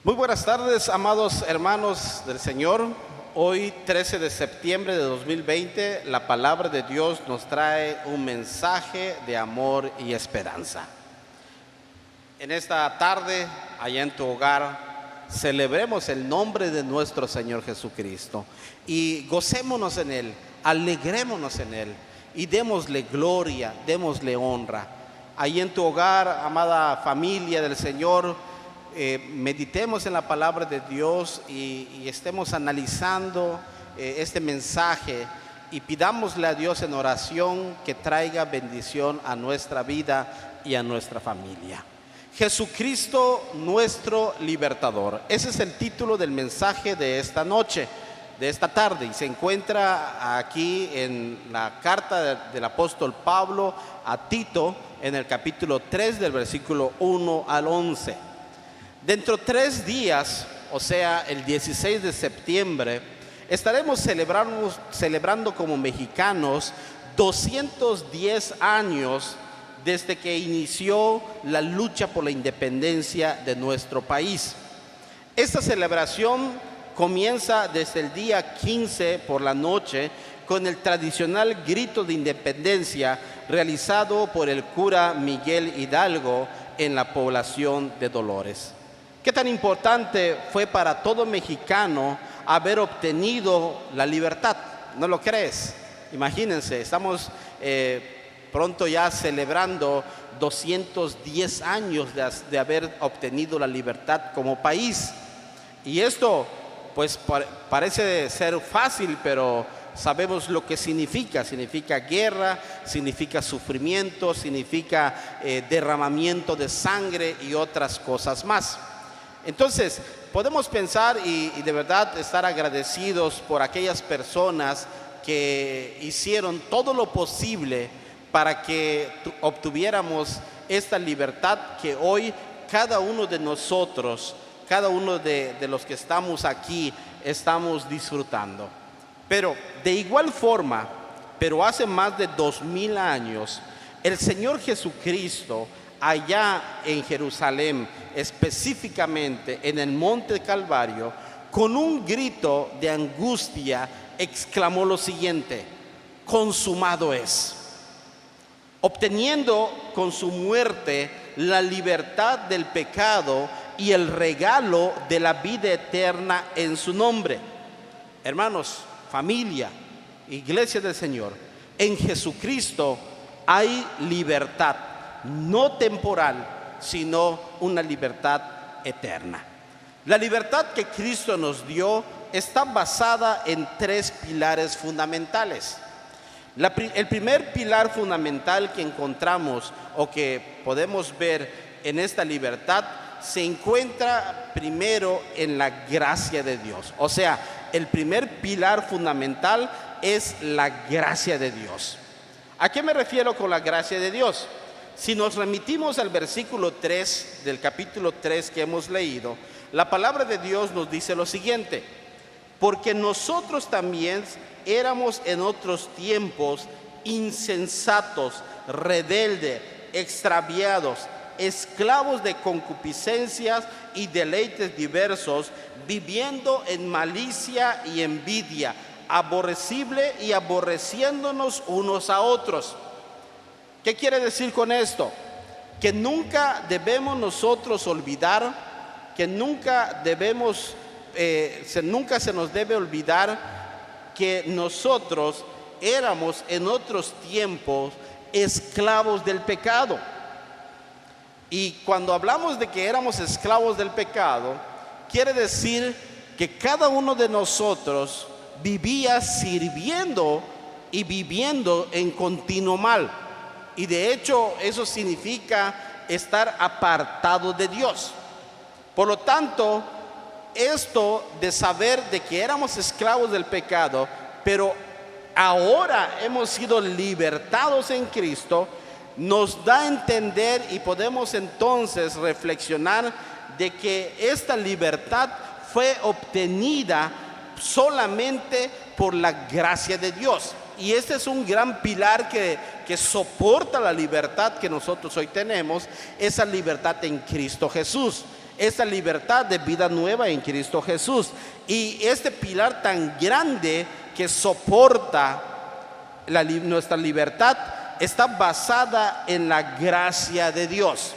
Muy buenas tardes, amados hermanos del Señor. Hoy, 13 de septiembre de 2020, la palabra de Dios nos trae un mensaje de amor y esperanza. En esta tarde, allá en tu hogar, celebremos el nombre de nuestro Señor Jesucristo y gocémonos en Él, alegrémonos en Él y démosle gloria, démosle honra. Ahí en tu hogar, amada familia del Señor, meditemos en la palabra de Dios y estemos analizando este mensaje y pidámosle a Dios en oración que traiga bendición a nuestra vida y a nuestra familia. Jesucristo, nuestro libertador. Ese es el título del mensaje de esta noche, de esta tarde, y se encuentra aquí en la carta del apóstol Pablo a Tito, en el capítulo 3 del versículo 1 al 11. Dentro de 3 días, o sea, el 16 de septiembre, estaremos celebrando como mexicanos 210 años desde que inició la lucha por la independencia de nuestro país. Esta celebración comienza desde el día 15 por la noche con el tradicional grito de independencia realizado por el cura Miguel Hidalgo en la población de Dolores. ¿Qué tan importante fue para todo mexicano haber obtenido la libertad? ¿No lo crees? Imagínense, estamos pronto ya celebrando 210 años de haber obtenido la libertad como país. Y esto pues parece ser fácil, pero sabemos lo que significa. Significa guerra, significa sufrimiento, significa derramamiento de sangre y otras cosas más. Entonces, podemos pensar y de verdad estar agradecidos por aquellas personas que hicieron todo lo posible para que obtuviéramos esta libertad que hoy cada uno de nosotros, cada uno de los que estamos aquí, estamos disfrutando. Pero de igual forma, pero hace más de 2000 años, el Señor Jesucristo, allá en Jerusalén, específicamente en el Monte Calvario, con un grito de angustia, exclamó lo siguiente: consumado es, obteniendo con su muerte la libertad del pecado y el regalo de la vida eterna en su nombre. Hermanos, familia, iglesia del Señor, en Jesucristo hay libertad, no temporal, sino una libertad eterna. La libertad que Cristo nos dio está basada en 3 pilares fundamentales. El primer pilar fundamental que encontramos o que podemos ver en esta libertad se encuentra primero en la gracia de Dios. O sea, el primer pilar fundamental es la gracia de Dios. ¿A qué me refiero con la gracia de Dios? Si nos remitimos al versículo 3 del capítulo 3 que hemos leído, la palabra de Dios nos dice lo siguiente: porque nosotros también éramos en otros tiempos insensatos, rebeldes, extraviados, esclavos de concupiscencias y deleites diversos, viviendo en malicia y envidia, aborrecible y aborreciéndonos unos a otros. ¿Qué quiere decir con esto? Que nunca debemos nosotros olvidar, que nunca se nos debe olvidar que nosotros éramos en otros tiempos esclavos del pecado. Y cuando hablamos de que éramos esclavos del pecado, quiere decir que cada uno de nosotros vivía sirviendo y viviendo en continuo mal. Y de hecho eso significa estar apartado de Dios. Por lo tanto, esto de saber de que éramos esclavos del pecado, pero ahora hemos sido libertados en Cristo, nos da a entender y podemos entonces reflexionar de que esta libertad fue obtenida solamente por la gracia de Dios. y este es un gran pilar que soporta la libertad que nosotros hoy tenemos, esa libertad en Cristo Jesús, esa libertad de vida nueva en Cristo Jesús. Y este pilar tan grande que soporta nuestra libertad está basada en la gracia de Dios,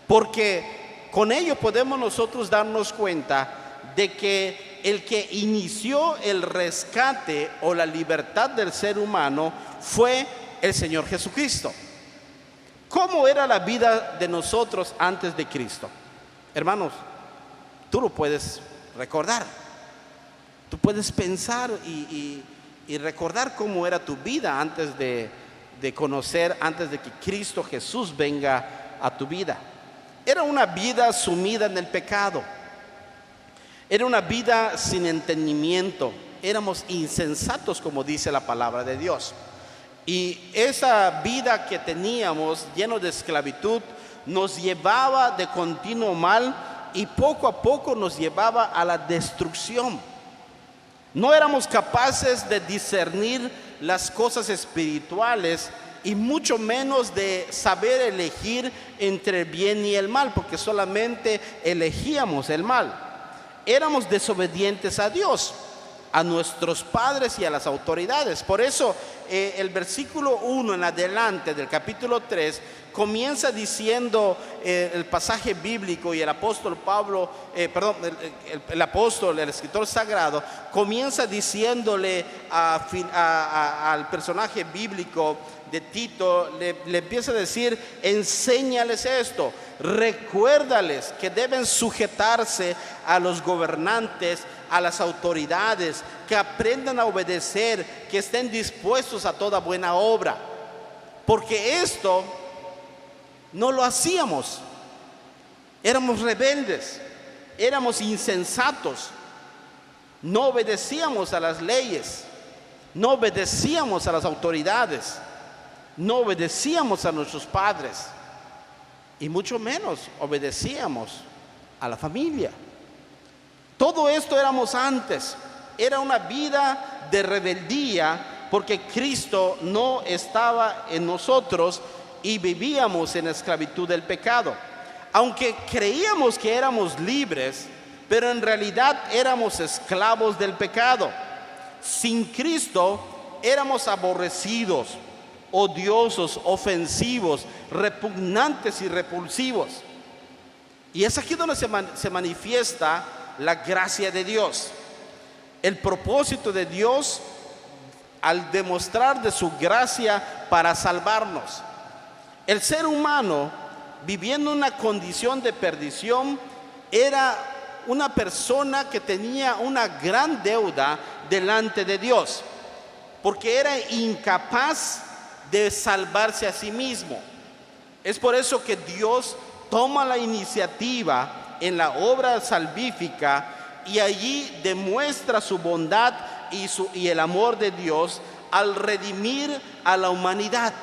porque con ello podemos nosotros darnos cuenta de que el que inició el rescate o la libertad del ser humano fue el Señor Jesucristo. ¿Cómo era la vida de nosotros antes de Cristo? Hermanos, tú lo puedes recordar, tú puedes pensar y recordar cómo era tu vida antes de conocer, antes de que Cristo Jesús venga a tu vida. Era una vida sumida en el pecado, era una vida sin entendimiento, éramos insensatos, como dice la palabra de Dios. Y esa vida que teníamos, lleno de esclavitud, nos llevaba de continuo mal y poco a poco nos llevaba a la destrucción. No éramos capaces de discernir las cosas espirituales y mucho menos de saber elegir entre el bien y el mal, porque solamente elegíamos el mal. Éramos desobedientes a Dios, a nuestros padres y a las autoridades. Por eso el versículo 1 en adelante del capítulo 3 comienza diciendo el pasaje bíblico, y el apóstol Pablo, el apóstol, el escritor sagrado, comienza diciéndole al personaje bíblico de Tito, le empieza a decir: enséñales esto, recuérdales que deben sujetarse a los gobernantes, a las autoridades, que aprendan a obedecer, que estén dispuestos a toda buena obra, porque esto no lo hacíamos. Éramos rebeldes, éramos insensatos, no obedecíamos a las leyes, no obedecíamos a las autoridades, no obedecíamos a nuestros padres y mucho menos obedecíamos a la familia. Todo esto éramos antes. Era una vida de rebeldía porque Cristo no estaba en nosotros y vivíamos en esclavitud del pecado. Aunque creíamos que éramos libres, pero en realidad éramos esclavos del pecado. Sin Cristo éramos aborrecidos, odiosos, ofensivos, repugnantes y repulsivos. Y es aquí donde se manifiesta la gracia de Dios. El propósito de Dios al demostrar de su gracia para salvarnos. El ser humano, viviendo una condición de perdición, era una persona que tenía una gran deuda delante de Dios, porque era incapaz de salvarse a sí mismo. Es por eso que Dios toma la iniciativa en la obra salvífica y allí demuestra su bondad y el amor de Dios al redimir a la humanidad.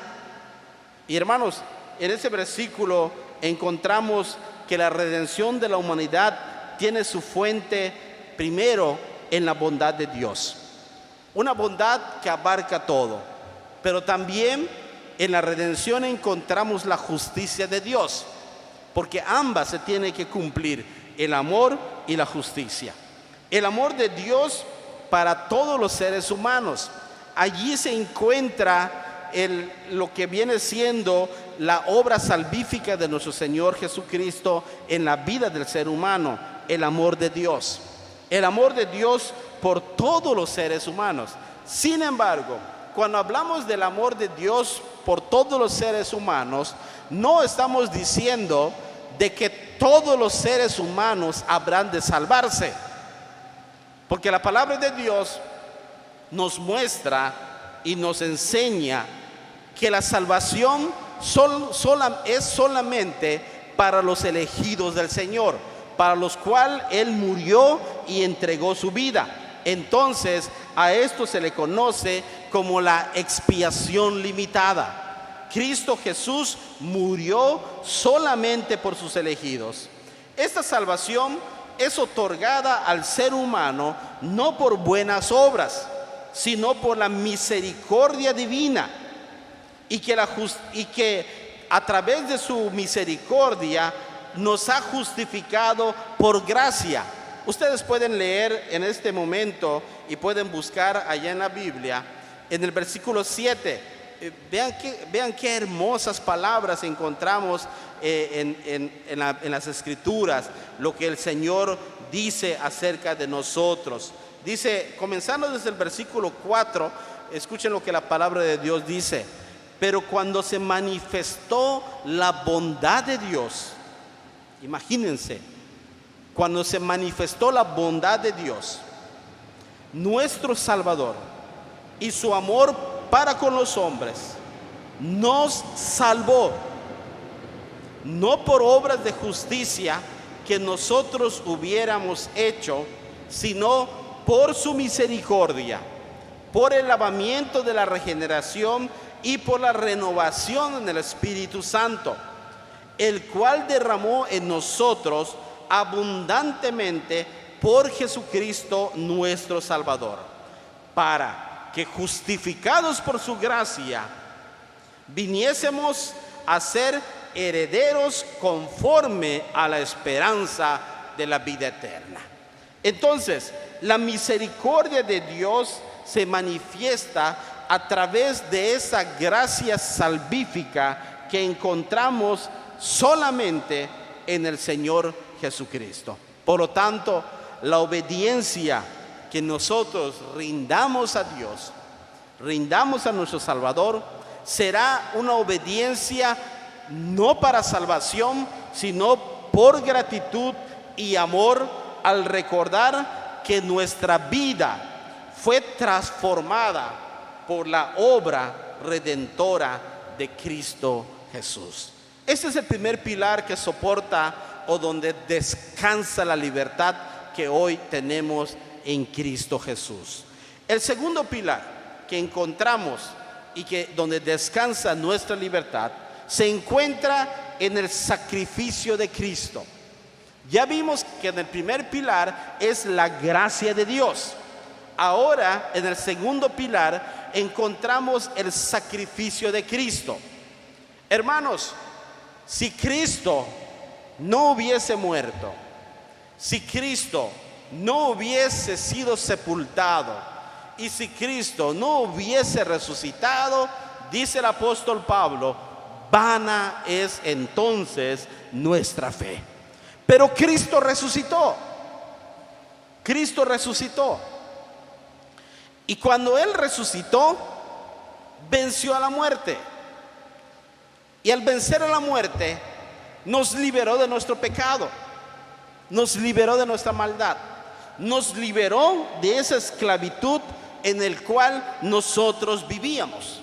Y hermanos, en ese versículo encontramos que la redención de la humanidad tiene su fuente primero en la bondad de Dios. Una bondad que abarca todo, pero también en la redención encontramos la justicia de Dios, porque ambas se tienen que cumplir, el amor y la justicia. El amor de Dios para todos los seres humanos. Allí se encuentra lo que viene siendo la obra salvífica de nuestro Señor Jesucristo en la vida del ser humano, el amor de Dios. El amor de Dios por todos los seres humanos. Sin embargo, cuando hablamos del amor de Dios por todos los seres humanos, no estamos diciendo de que todos los seres humanos habrán de salvarse, porque la palabra de Dios nos muestra y nos enseña que la salvación es solamente para los elegidos del Señor, para los cuales Él murió y entregó su vida. Entonces a esto se le conoce como la expiación limitada. Cristo Jesús murió solamente por sus elegidos. Esta salvación es otorgada al ser humano no por buenas obras, sino por la misericordia divina, y que a través de su misericordia nos ha justificado por gracia. Ustedes pueden leer en este momento y pueden buscar allá en la Biblia, en el versículo 7. Vean qué hermosas palabras encontramos en las Escrituras, lo que el Señor dice acerca de nosotros. Dice, comenzando desde el versículo 4, escuchen lo que la palabra de Dios dice. Pero cuando se manifestó la bondad de Dios, imagínense, cuando se manifestó la bondad de Dios, nuestro Salvador, y su amor para con los hombres, nos salvó, no por obras de justicia que nosotros hubiéramos hecho, sino por su misericordia, por el lavamiento de la regeneración y por la renovación en el Espíritu Santo, el cual derramó en nosotros abundantemente por Jesucristo nuestro Salvador, para que justificados por su gracia viniésemos a ser herederos conforme a la esperanza de la vida eterna. Entonces, la misericordia de Dios se manifiesta a través de esa gracia salvífica que encontramos solamente en el Señor Jesucristo. Por lo tanto, la obediencia que nosotros rindamos a Dios, rindamos a nuestro Salvador, será una obediencia no para salvación, sino por gratitud y amor, al recordar que nuestra vida fue transformada por la obra redentora de Cristo Jesús. Este es el primer pilar que soporta o donde descansa la libertad que hoy tenemos en Cristo Jesús. El segundo pilar que encontramos y que donde descansa nuestra libertad se encuentra en el sacrificio de Cristo. Ya vimos que en el primer pilar es la gracia de Dios. Ahora, en el segundo pilar, encontramos el sacrificio de Cristo. Hermanos, si Cristo no hubiese muerto, si Cristo no hubiese sido sepultado y si Cristo no hubiese resucitado, dice el apóstol Pablo, vana es entonces nuestra fe. Pero Cristo resucitó. Cristo resucitó. Y cuando Él resucitó, venció a la muerte. Y al vencer a la muerte, nos liberó de nuestro pecado, nos liberó de nuestra maldad, nos liberó de esa esclavitud en el cual nosotros vivíamos.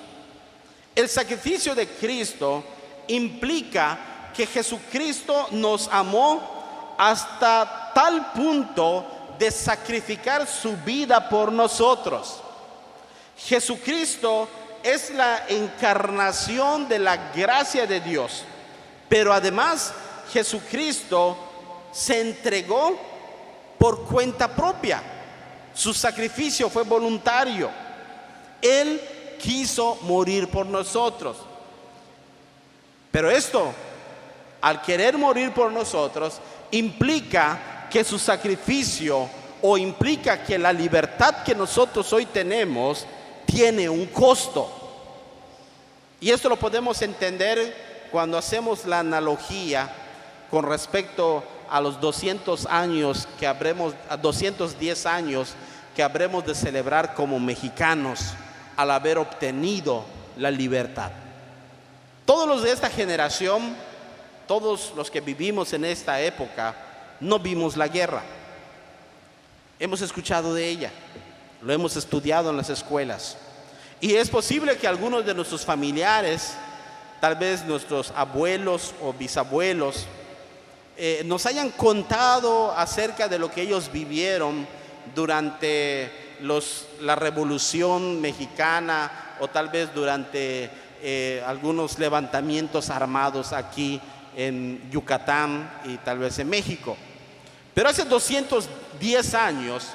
El sacrificio de Cristo implica que Jesucristo nos amó hasta tal punto de sacrificar su vida por nosotros. Jesucristo es la encarnación de la gracia de Dios, pero además Jesucristo se entregó por cuenta propia. Su sacrificio fue voluntario. Él quiso morir por nosotros. Pero esto, al querer morir por nosotros, implica que su sacrificio, o implica que la libertad que nosotros hoy tenemos tiene un costo. Y esto lo podemos entender cuando hacemos la analogía con respecto a los 200 años que habremos, a 210 años que habremos de celebrar como mexicanos al haber obtenido la libertad. Todos los de esta generación, todos los que vivimos en esta época, no vimos la guerra. Hemos escuchado de ella, lo hemos estudiado en las escuelas. Y es posible que algunos de nuestros familiares, tal vez nuestros abuelos o bisabuelos, nos hayan contado acerca de lo que ellos vivieron durante la Revolución Mexicana, o tal vez durante algunos levantamientos armados aquí en Yucatán y tal vez en México. Pero hace 210 años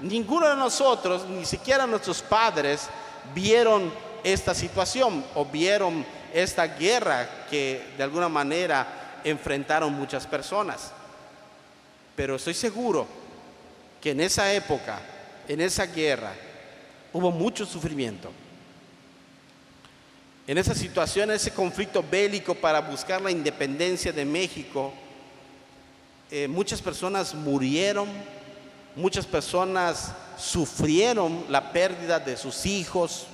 Ninguno de nosotros, ni siquiera nuestros padres, vieron esta situación o vieron esta guerra que de alguna manera enfrentaron muchas personas. Pero estoy seguro que en esa época, en esa guerra, hubo mucho sufrimiento. En esa situación, ese conflicto bélico para buscar la independencia de México, muchas personas murieron, muchas personas sufrieron la pérdida de sus hijos,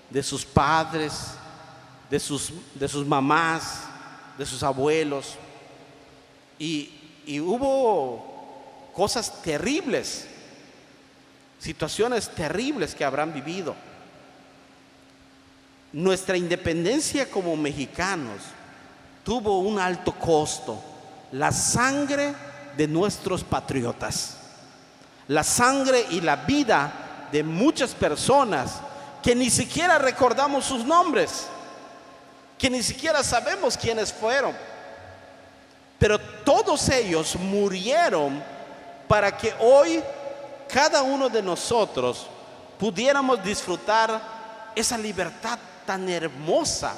de sus padres, de sus mamás, de sus abuelos. Y hubo cosas terribles, situaciones terribles que habrán vivido. Nuestra independencia como mexicanos tuvo un alto costo, la sangre de nuestros patriotas, la sangre y la vida de muchas personas que ni siquiera recordamos sus nombres, que ni siquiera sabemos quiénes fueron, pero todos ellos murieron para que hoy cada uno de nosotros pudiéramos disfrutar esa libertad tan hermosa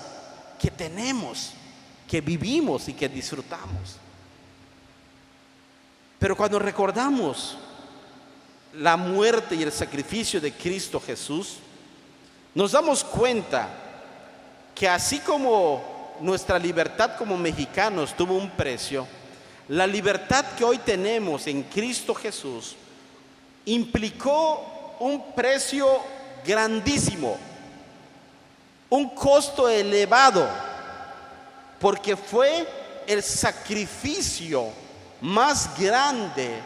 que tenemos, que vivimos y que disfrutamos. Pero cuando recordamos la muerte y el sacrificio de Cristo Jesús, nos damos cuenta que así como nuestra libertad como mexicanos tuvo un precio, la libertad que hoy tenemos en Cristo Jesús implicó un precio grandísimo, un costo elevado, porque fue el sacrificio más grande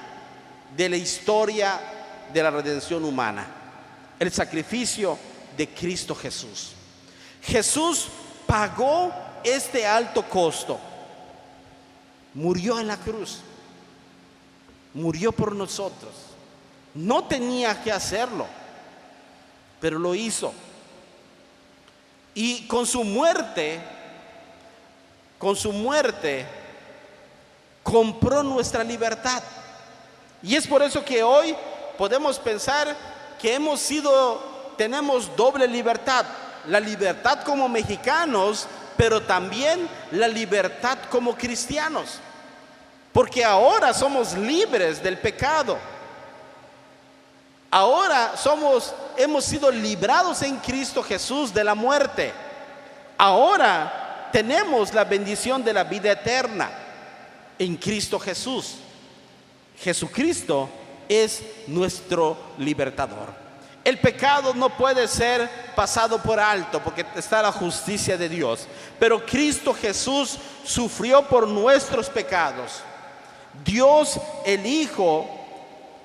de la historia de la redención humana, el sacrificio de Cristo Jesús. Jesús pagó este alto costo, murió en la cruz, murió por nosotros. No tenía que hacerlo, pero lo hizo. Y con su muerte compró nuestra libertad. Y es por eso que hoy podemos pensar que tenemos doble libertad: la libertad como mexicanos, pero también la libertad como cristianos, porque ahora somos libres del pecado. Ahora hemos sido librados en Cristo Jesús de la muerte. Ahora tenemos la bendición de la vida eterna en Cristo Jesús. Jesucristo es nuestro libertador. El pecado no puede ser pasado por alto porque está la justicia de Dios. Pero Cristo Jesús sufrió por nuestros pecados. Dios el Hijo,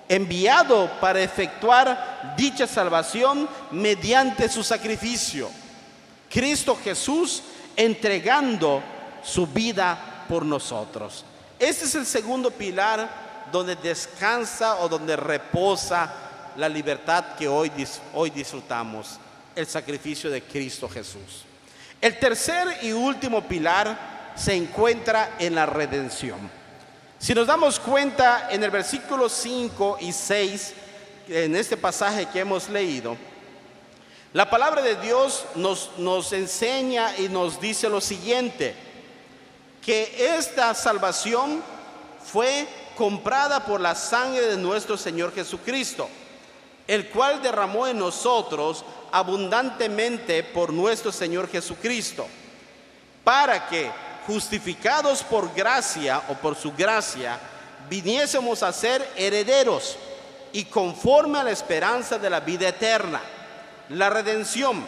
enviado para efectuar dicha salvación mediante su sacrificio. Cristo Jesús entregando su vida por nosotros. Este es el segundo pilar donde descansa o donde reposa la libertad que hoy disfrutamos, el sacrificio de Cristo Jesús. El tercer y último pilar se encuentra en la redención. Si nos damos cuenta en el versículo 5 y 6, en este pasaje que hemos leído, la palabra de Dios nos enseña y nos dice lo siguiente: que esta salvación fue comprada por la sangre de nuestro Señor Jesucristo, el cual derramó en nosotros abundantemente por nuestro Señor Jesucristo, para que, justificados por gracia o por su gracia, viniésemos a ser herederos y conforme a la esperanza de la vida eterna. La redención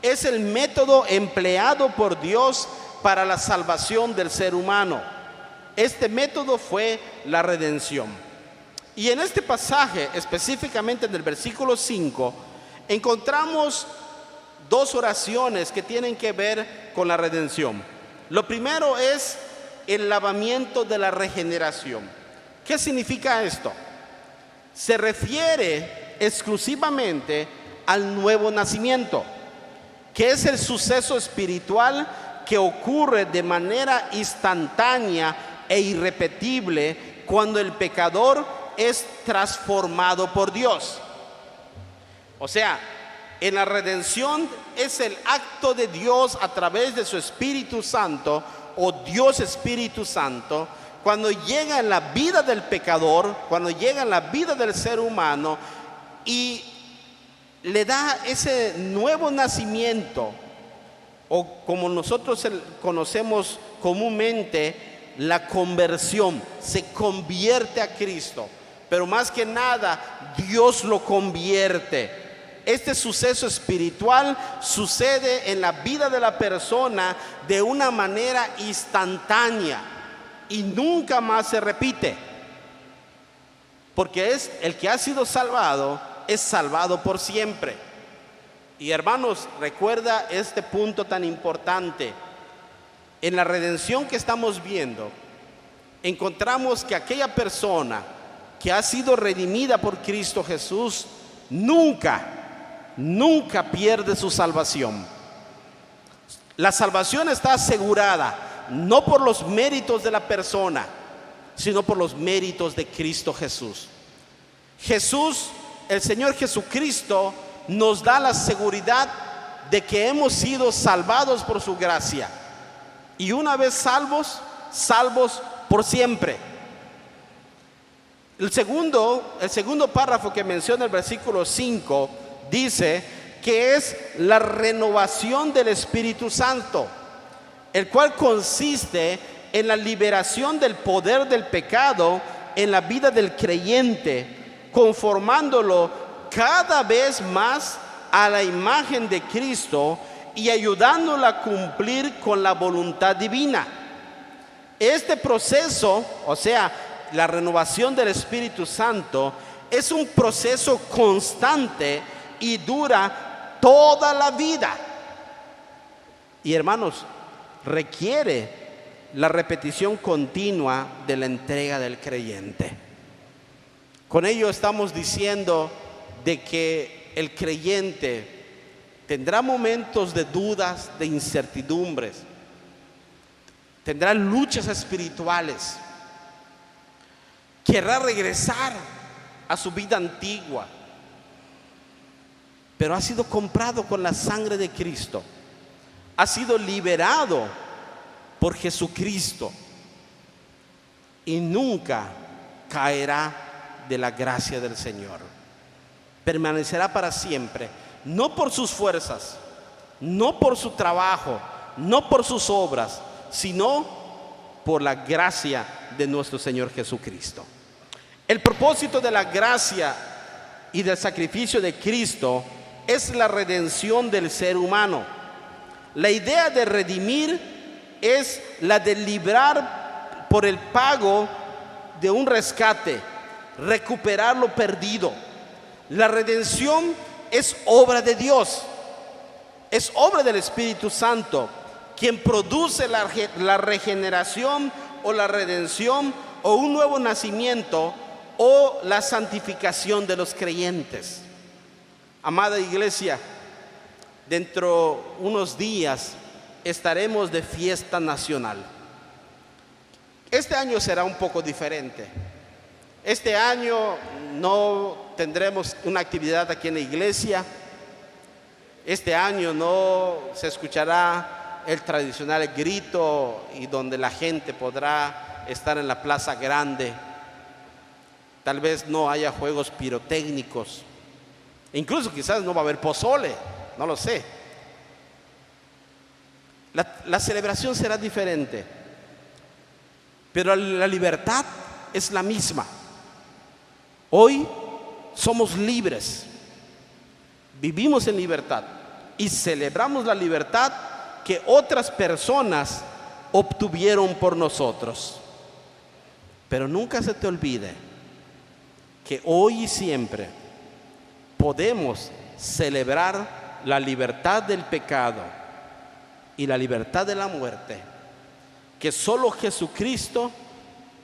es el método empleado por Dios para la salvación del ser humano. Este método fue la redención. Y en este pasaje, específicamente en el versículo 5, encontramos dos oraciones que tienen que ver con la redención. Lo primero es el lavamiento de la regeneración. ¿Qué significa esto? Se refiere exclusivamente al nuevo nacimiento, que es el suceso espiritual que ocurre de manera instantánea e irrepetible cuando el pecador es transformado por Dios. O sea, en la redención es el acto de Dios a través de su Espíritu Santo, o Dios Espíritu Santo, cuando llega en la vida del pecador, cuando llega en la vida del ser humano y le da ese nuevo nacimiento, o como nosotros conocemos comúnmente, la conversión. Se convierte a Cristo, pero más que nada Dios lo convierte. Este suceso espiritual sucede en la vida de la persona de una manera instantánea y nunca más se repite, porque es el que ha sido salvado, es salvado por siempre. Y hermanos, recuerda este punto tan importante. En la redención que estamos viendo, encontramos que aquella persona que ha sido redimida por Cristo Jesús nunca pierde su salvación. La salvación está asegurada no por los méritos de la persona, sino por los méritos de Cristo Jesús. Jesús, el Señor Jesucristo, nos da la seguridad de que hemos sido salvados por su gracia, y una vez salvos por siempre. El segundo párrafo que menciona el versículo 5 dice que es la renovación del Espíritu Santo, el cual consiste en la liberación del poder del pecado en la vida del creyente, conformándolo cada vez más a la imagen de Cristo y ayudándolo a cumplir con la voluntad divina. Este proceso, o sea, la renovación del Espíritu Santo, es un proceso constante y dura toda la vida. Y hermanos, requiere la repetición continua de la entrega del creyente. Con ello estamos diciendo de que el creyente tendrá momentos de dudas, de incertidumbres, tendrá luchas espirituales, querrá regresar a su vida antigua, pero ha sido comprado con la sangre de Cristo, ha sido liberado por Jesucristo y nunca caerá de la gracia del Señor. Permanecerá para siempre, no por sus fuerzas, no por su trabajo, no por sus obras, sino por la gracia de nuestro Señor Jesucristo. El propósito de la gracia y del sacrificio de Cristo es la redención del ser humano. La idea de redimir es la de librar por el pago de un rescate, recuperar lo perdido. La redención es obra de Dios, es obra del Espíritu Santo, quien produce la regeneración o la redención o un nuevo nacimiento o la santificación de los creyentes. Amada iglesia, dentro de unos días estaremos de fiesta nacional. Este año será un poco diferente. Este año no tendremos una actividad aquí en la iglesia. Este año no se escuchará el tradicional grito y donde la gente podrá estar en la plaza grande. Tal vez no haya juegos pirotécnicos. Incluso quizás no va a haber pozole, no lo sé. La celebración será diferente, pero la libertad es la misma. Hoy somos libres, vivimos en libertad y celebramos la libertad que otras personas obtuvieron por nosotros. Pero nunca se te olvide que hoy y siempre podemos celebrar la libertad del pecado y la libertad de la muerte que solo Jesucristo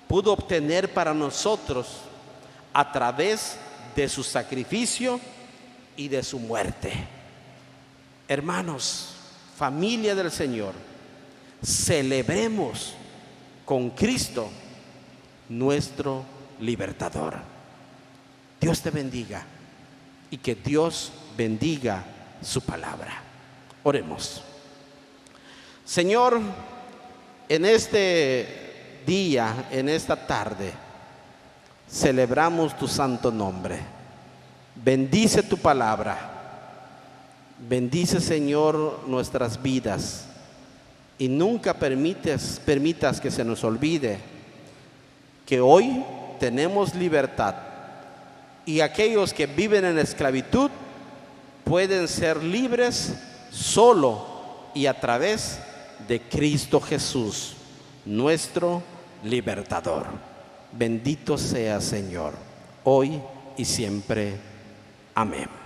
pudo obtener para nosotros a través de su sacrificio y de su muerte. Hermanos, familia del Señor, celebremos con Cristo nuestro libertador. Dios te bendiga y que Dios bendiga su palabra. Oremos. Señor, en este día, en esta tarde, celebramos tu santo nombre. Bendice tu palabra. Bendice, Señor, nuestras vidas. Y nunca permitas que se nos olvide que hoy tenemos libertad. Y aquellos que viven en esclavitud pueden ser libres solo y a través de Cristo Jesús, nuestro libertador. Bendito sea, Señor, hoy y siempre. Amén.